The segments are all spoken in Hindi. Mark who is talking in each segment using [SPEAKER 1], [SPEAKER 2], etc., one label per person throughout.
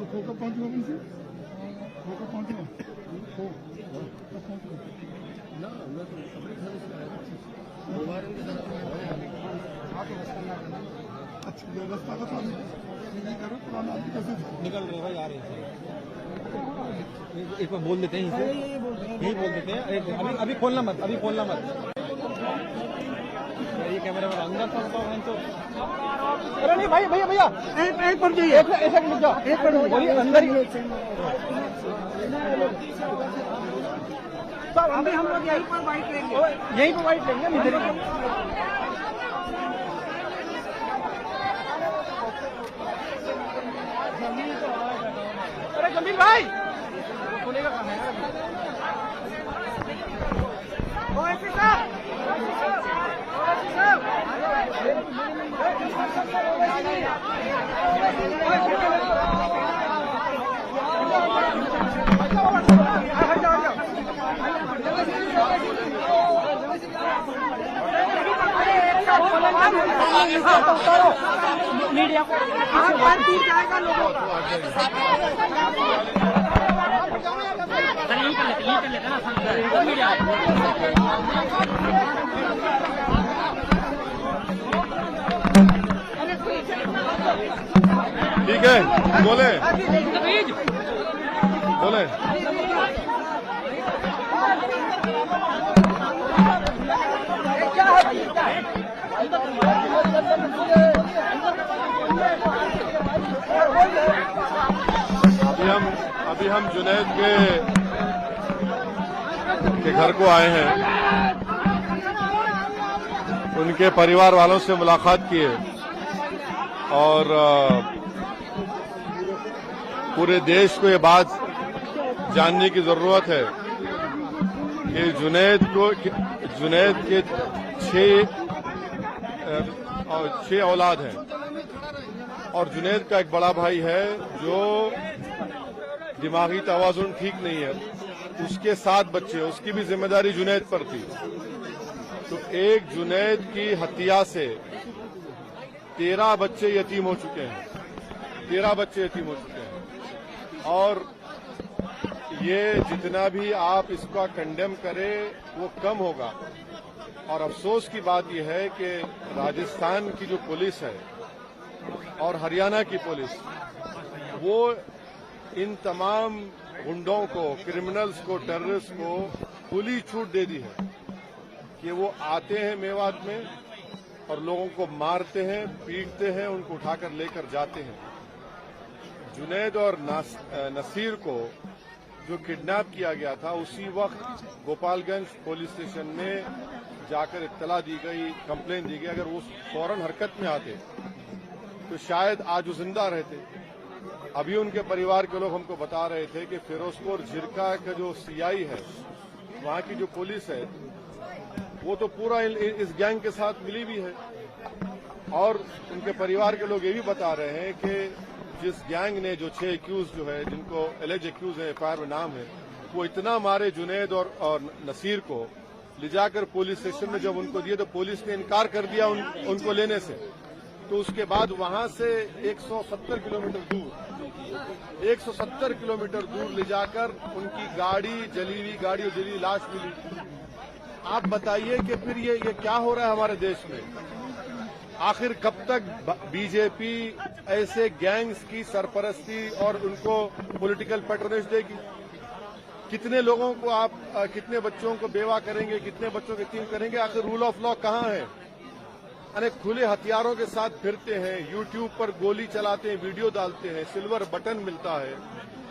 [SPEAKER 1] तो खोकर पहुंचूंगा उनसे, खोकर पहुंचूंगा ना, मैं तो अपने घर से आया था, दोबारा की तरफ अच्छा व्यवस्था का काम नहीं करो, पुराना आदमी कैसे
[SPEAKER 2] निकल रहे भाई, आ रहे हैं एक बार बोल देते हैं, यही बोल देते हैं। अभी खोलना मत, अभी खोलना मत, ये कैमरे में अंदर था तो। अरे नहीं भाई, भैया भैया एक मिनट चाहिए, एक मिनट जाओ, एक मिनट बोलिए अंदर ही। अभी हम लोग यहीं पर बाइट लेंगे, यहीं पर बाइट लेंगे। अरे जमील भाई खोलेगा कहाँ है? मीडिया को जाएगा लोगों
[SPEAKER 3] ठीक है, बोले बोले। अभी हम जुनैद के घर को आए हैं, उनके परिवार वालों से मुलाकात की है और पूरे देश को ये बात जानने की जरूरत है कि जुनैद के 6 औलाद हैं और जुनैद का एक बड़ा भाई है जो दिमागी तवाजुन ठीक नहीं है, उसके 7 बच्चे, उसकी भी जिम्मेदारी जुनैद पर थी। तो एक जुनैद की हत्या से 13 बच्चे यतीम हो चुके हैं, 13 बच्चे यतीम हो चुके हैं। और ये जितना भी आप इसका कंडेम करें वो कम होगा। और अफसोस की बात यह है कि राजस्थान की जो पुलिस है और हरियाणा की पुलिस, वो इन तमाम गुंडों को, क्रिमिनल्स को, टेररिस्ट को खुली छूट दे दी है कि वो आते हैं मेवात में और लोगों को मारते हैं, पीटते हैं, उनको उठाकर लेकर जाते हैं। जुनैद और नसीर को जो किडनैप किया गया था, उसी वक्त गोपालगंज पुलिस स्टेशन में जाकर इत्तला दी गई, कंप्लेन दी गई। अगर वो फौरन हरकत में आते तो शायद आज वो जिंदा रहते। अभी उनके परिवार के लोग हमको बता रहे थे कि फिरोजपुर झिरका का जो सीआई है, वहां की जो पुलिस है, वो तो पूरा इस गैंग के साथ मिली भी है। और उनके परिवार के लोग ये भी बता रहे हैं कि जिस गैंग ने जो 6 एक्यूज जो है, जिनको एलिज एक्यूज है, एफआईआर में नाम है, वो इतना मारे जुनैद और नसीर को, ले जाकर पुलिस स्टेशन में जब उनको दिए तो पुलिस ने इनकार कर दिया उनको लेने से। तो उसके बाद वहां से 170 किलोमीटर दूर ले जाकर उनकी गाड़ी, जली हुई गाड़ी और जली लाश मिली। आप बताइए कि फिर ये क्या हो रहा है हमारे देश में? आखिर कब तक बीजेपी ऐसे गैंग्स की सरपरस्ती और उनको पॉलिटिकल पैट्रोनेज देगी? कितने लोगों को आप, कितने बच्चों को बेवा करेंगे, कितने बच्चों को यतीम करेंगे? आखिर रूल ऑफ लॉ कहाँ है? अनेक खुले हथियारों के साथ फिरते हैं, यूट्यूब पर गोली चलाते हैं, वीडियो डालते हैं, सिल्वर बटन मिलता है,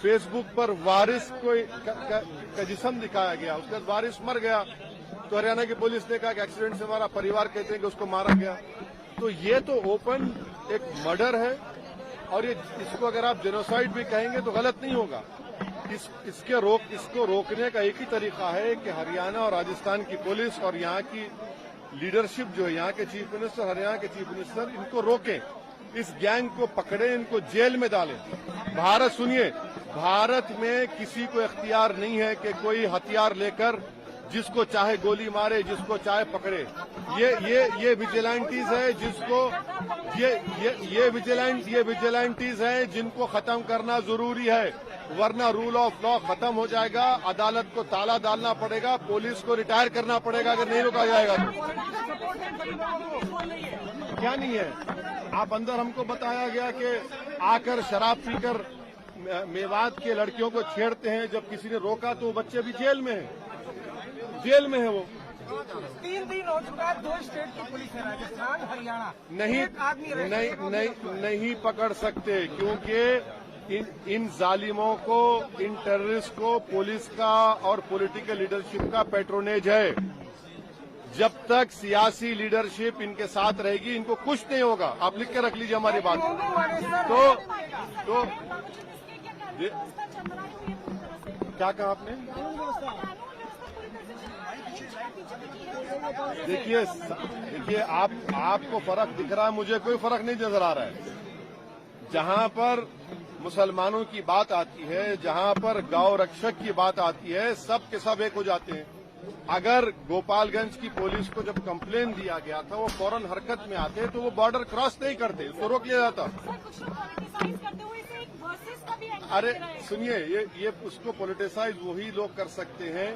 [SPEAKER 3] फेसबुक पर वारिस का जिस्म दिखाया गया, उसके बाद वारिस मर गया तो हरियाणा की पुलिस ने कहा कि एक्सीडेंट से हमारा परिवार कहते हैं कि उसको मारा गया। तो ये तो ओपन एक मर्डर है और इसको अगर आप जेनोसाइड भी कहेंगे तो गलत नहीं होगा। इसको रोकने का एक ही तरीका है कि हरियाणा और राजस्थान की पुलिस और यहाँ की लीडरशिप जो है, यहाँ के चीफ मिनिस्टर, हरियाणा के चीफ मिनिस्टर, इनको रोकें, इस गैंग को पकड़ें, इनको जेल में डालें। सुनिए, भारत में किसी को इख्तियार नहीं है कि कोई हथियार लेकर जिसको चाहे गोली मारे, जिसको चाहे पकड़े। ये विजिलेंटीज है जिसको ये विजिलेंटीज है जिनको खत्म करना जरूरी है, वरना रूल ऑफ लॉ खत्म हो जाएगा, अदालत को ताला डालना पड़ेगा, पुलिस को रिटायर करना पड़ेगा अगर नहीं रोका जाएगा तो। क्या नहीं है? आप अंदर हमको बताया गया कि आकर शराब पीकर मेवात के लड़कियों को छेड़ते हैं, जब किसी ने रोका तो वो बच्चे अभी जेल में है, जेल में है वो।
[SPEAKER 2] 3 दिन हो चुका है, 2 स्टेट की पुलिस है, राजस्थान हरियाणा,
[SPEAKER 3] नहीं पकड़ सकते क्योंकि इन जालिमों को, इन टेररिस्ट को पुलिस का और पॉलिटिकल लीडरशिप का पैट्रोनेज है। जब तक सियासी लीडरशिप इनके साथ रहेगी इनको कुछ नहीं होगा। आप लिख के रख लीजिए हमारी बात। तो क्या कहा आपने? देखिए आपको फर्क दिख रहा है, मुझे कोई फर्क नहीं नजर आ रहा है। जहां पर मुसलमानों की बात आती है, जहां पर गौ रक्षक की बात आती है, सब के सब एक हो जाते हैं। अगर गोपालगंज की पुलिस को जब कंप्लेन दिया गया था वो फौरन हरकत में आते तो वो बॉर्डर क्रॉस नहीं करते, उसको रोक लिया जाता। अरे सुनिए, ये उसको पॉलिटिसाइज वही लोग कर सकते हैं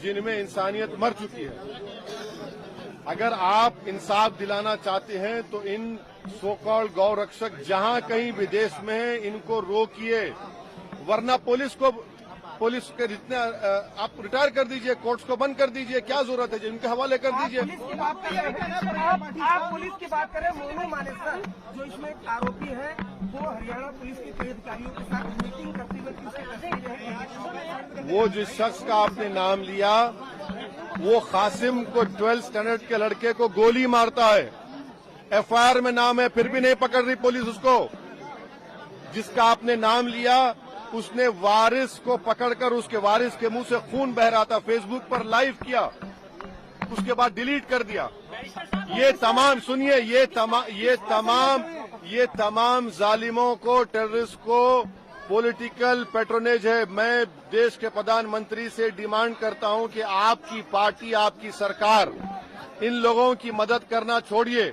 [SPEAKER 3] जिनमें इंसानियत मर चुकी है। अगर आप इंसाफ दिलाना चाहते हैं तो इन सो कॉल्ड गौ रक्षक जहां कहीं विदेश में है इनको रोकिए, वरना पुलिस के जितने आप रिटायर कर दीजिए, कोर्ट्स को बंद कर दीजिए, क्या जरूरत है? इनके हवाले कर दीजिए।
[SPEAKER 2] आप पुलिस की बात करें, मोनू मानेसर जो इसमें आरोपी है वो हरियाणा पुलिस के कई अधिकारियों के साथ मीटिंग करते हुए
[SPEAKER 3] वो जिस शख्स का आपने नाम लिया वो कासिम को 12th स्टैंडर्ड के लड़के को गोली मारता है, एफआईआर में नाम है, फिर भी नहीं पकड़ रही पुलिस उसको। जिसका आपने नाम लिया उसने वारिस को पकड़कर उसके वारिस के मुंह से खून बह रहा था, फेसबुक पर लाइव किया, उसके बाद डिलीट कर दिया। ये तमाम सुनिए, ये तमाम जालिमों को, टेररिस्ट को पॉलिटिकल पैट्रोनेज है। मैं देश के प्रधानमंत्री से डिमांड करता हूं कि आपकी पार्टी, आपकी सरकार इन लोगों की मदद करना छोड़िए।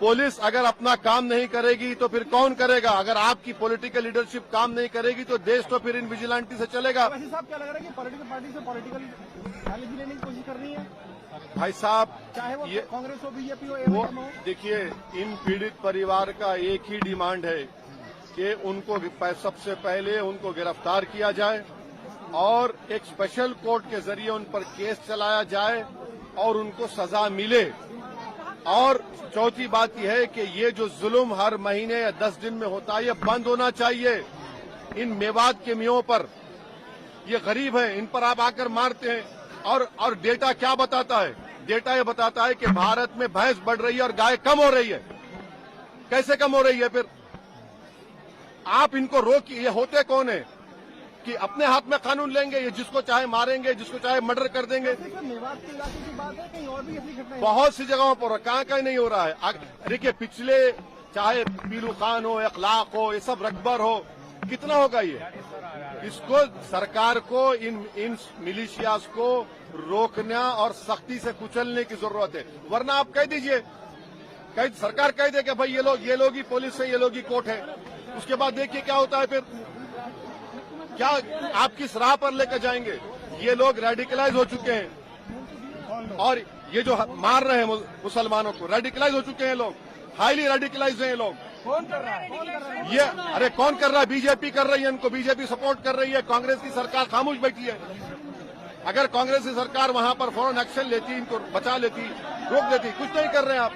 [SPEAKER 3] पुलिस अगर अपना काम नहीं करेगी तो फिर कौन करेगा? अगर आपकी पॉलिटिकल लीडरशिप काम नहीं करेगी तो देश तो फिर इन विजिलेंटी से चलेगा।
[SPEAKER 2] वैसे साहब क्या लग रहा है कि पॉलिटिकल पार्टी से पॉलिटिकल रैली लेने की कोशिश कर रही है?
[SPEAKER 3] भाई साहब,
[SPEAKER 2] चाहे वो कांग्रेस हो, बीजेपी हो,
[SPEAKER 3] वो देखिए, इन पीड़ित परिवार का एक ही डिमांड है कि उनको सबसे पहले उनको गिरफ्तार किया जाए और एक स्पेशल कोर्ट के जरिए उन पर केस चलाया जाए और उनको सजा मिले। और चौथी बात यह है कि ये जो जुल्म हर महीने या 10 दिन में होता है ये बंद होना चाहिए। इन मेवात के मियों पर, ये गरीब हैं, इन पर आप आकर मारते हैं। और डेटा क्या बताता है? डेटा ये बताता है कि भारत में भैंस बढ़ रही है और गाय कम हो रही है। कैसे कम हो रही है? फिर आप इनको रोकिए। ये होते कौन है कि अपने हाथ में कानून लेंगे, ये जिसको चाहे मारेंगे, जिसको चाहे मर्डर कर देंगे।
[SPEAKER 2] मेवात के इलाके की बात है, कहीं और भी ऐसी घटनाएं
[SPEAKER 3] बहुत सी जगहों पर, कहाँ नहीं हो रहा है। देखिए, पिछले चाहे पीलू खान हो, इखलाक हो, ये सब रकबर हो, कितना होगा ये? इसको सरकार को इन मिलिशियाज को रोकना और सख्ती से कुचलने की जरूरत है। वरना आप कह दीजिए, सरकार कह दे कि भाई ये लोग ही पुलिस है, ये लोग ही कोर्ट है। उसके बाद देखिए क्या होता है। फिर क्या आप किस राह पर लेकर जाएंगे? ये लोग रेडिकलाइज हो चुके हैं और ये जो मार रहे हैं मुसलमानों को, रेडिकलाइज हो चुके हैं लोग, हाईली रेडिकलाइज हैं ये लोग।
[SPEAKER 2] कौन कर रहा है?
[SPEAKER 3] ये अरे कौन कर रहा है? बीजेपी कर रही है इनको, बीजेपी सपोर्ट कर रही है। कांग्रेस की सरकार खामोश बैठी है। अगर कांग्रेस की सरकार वहां पर फौरन एक्शन लेती, इनको बचा लेती, रोक देती, कुछ नहीं कर रहे हैं आप।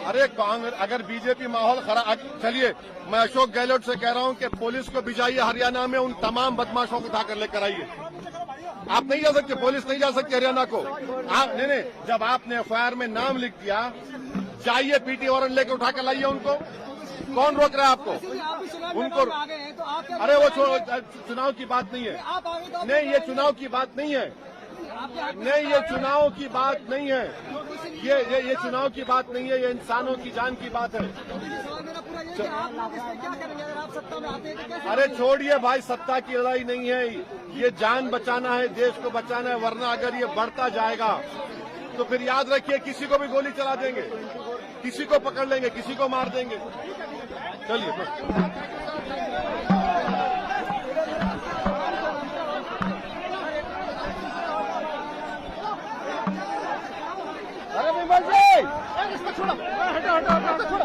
[SPEAKER 3] अरे कांग्रेस, अगर बीजेपी माहौल खराब, चलिए मैं अशोक गहलोत से कह रहा हूं कि पुलिस को भिजाइए हरियाणा में, उन तमाम बदमाशों को उठाकर लेकर आइए। आप नहीं जा सकते, पुलिस नहीं जा सकती हरियाणा को। आप नहीं, जब आपने एफआईआर में नाम लिख दिया, जाइए पीटी वारंट लेकर उठा कर लाइए उनको। कौन रोक रहा है आपको? उनको अरे वो चुनाव की बात नहीं है। नहीं, ये चुनाव की बात नहीं है। नहीं, ये चुनाव की बात नहीं है। ये चुनाव की बात नहीं है, ये इंसानों की जान की बात है।
[SPEAKER 2] आप लोग इस पे क्या करेंगे अगर आप सत्ता में आते हैं तो कैसे?
[SPEAKER 3] अरे छोड़िए भाई, सत्ता की लड़ाई नहीं है, ये जान बचाना है, देश को बचाना है, वरना अगर ये बढ़ता जाएगा तो फिर याद रखिए किसी को भी गोली चला देंगे, किसी को पकड़ लेंगे, किसी को मार देंगे। चलिए
[SPEAKER 2] अरे विमल जी, इसको छोड़ो, हटो हटो हटो।